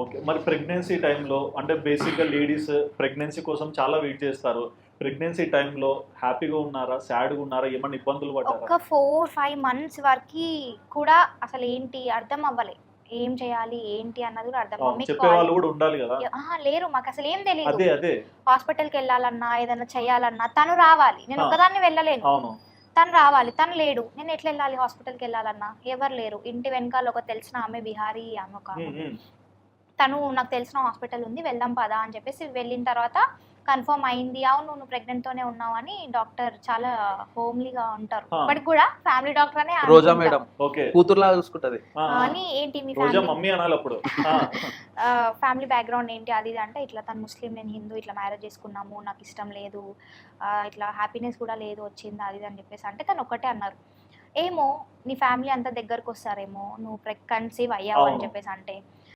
Okay. మరి pregnancy టైంలో అంటే బేసిక్‌గా లేడీస్ ప్రెగ్నెన్సీ కోసం చాలా వెయిట్ చేస్తారు. ప్రెగ్నెన్సీ టైంలో హ్యాపీగా ఉన్నారా? సాడ్‌గా ఉన్నారా? ఏమన్నా ఇబ్బందులు పడ్డారా? ఒక 4, 5 మంత్స్ వరకి కూడా అసలేంటి అర్థం అవ్వలే. ఏం చేయాలి? ఏంటి అన్నది కూడా అర్థం మమ్మీకి చెప్పేవాళ్ళు కూడా ఉండాలి కదా! లేరు. మాకసలేం తెలీదు. అదే. హాస్పిటల్‌కెళ్ళాలన్నా, ఏదైనా చేయాలన్నా తను రావాలి. నేను ఒక్కదాన్ని వెళ్ళలేను. అవును. తను రావాలి. తను లేడు. నేను ఎట్లెళ్ళాలి హాస్పిటల్‌కెళ్ళాలన్నా? ఎవరు లేరు. ఇంటి వెనకాల ఒక తెలిసిన ఆమె బిహారీ ఆమె ఒక హ్మ్. హ్మ్. తను నాకు తెలిసిన హాస్పిటల్ ఉంది వెళ్దాం పదా అని చెప్పేసి వెళ్ళిన తర్వాత కన్ఫర్మ్ అయింది. అవును నువ్వు ప్రెగ్నెంట్ తోనే ఉన్నావు అని డాక్టర్ చాలా హోమ్లీగా ఉంటారు. ఇప్పటికి కూడా ఫ్యామిలీ డాక్టర్ అనే రోజా అనుకుంటా. Madam okay. కూతురులాగా చూసుకుంటది. అని ఏంటి మీ రోజా ఫ్యామిలీ మమ్మీ అనాలి అప్పుడు. ఫ్యామిలీ బ్యాక్గ్రౌండ్ ఏంటి అది ఇది అంటే ఇట్లా తను ముస్లిం నేను హిందూ ఇట్లా మ్యారేజ్ చేసుకున్నాము నాకు ఇష్టం లేదు ఇట్లా హ్యాపీనెస్ కూడా లేదు వచ్చింది అది ఇది అని చెప్పేసి అంటే తను ఒక్కటే అన్నారు ఏమో నీ ఫ్యామిలీ అంతా దగ్గరకు వస్తారేమో నువ్వు కన్సీవ్ అయ్యావు అని చెప్పేసి అంటే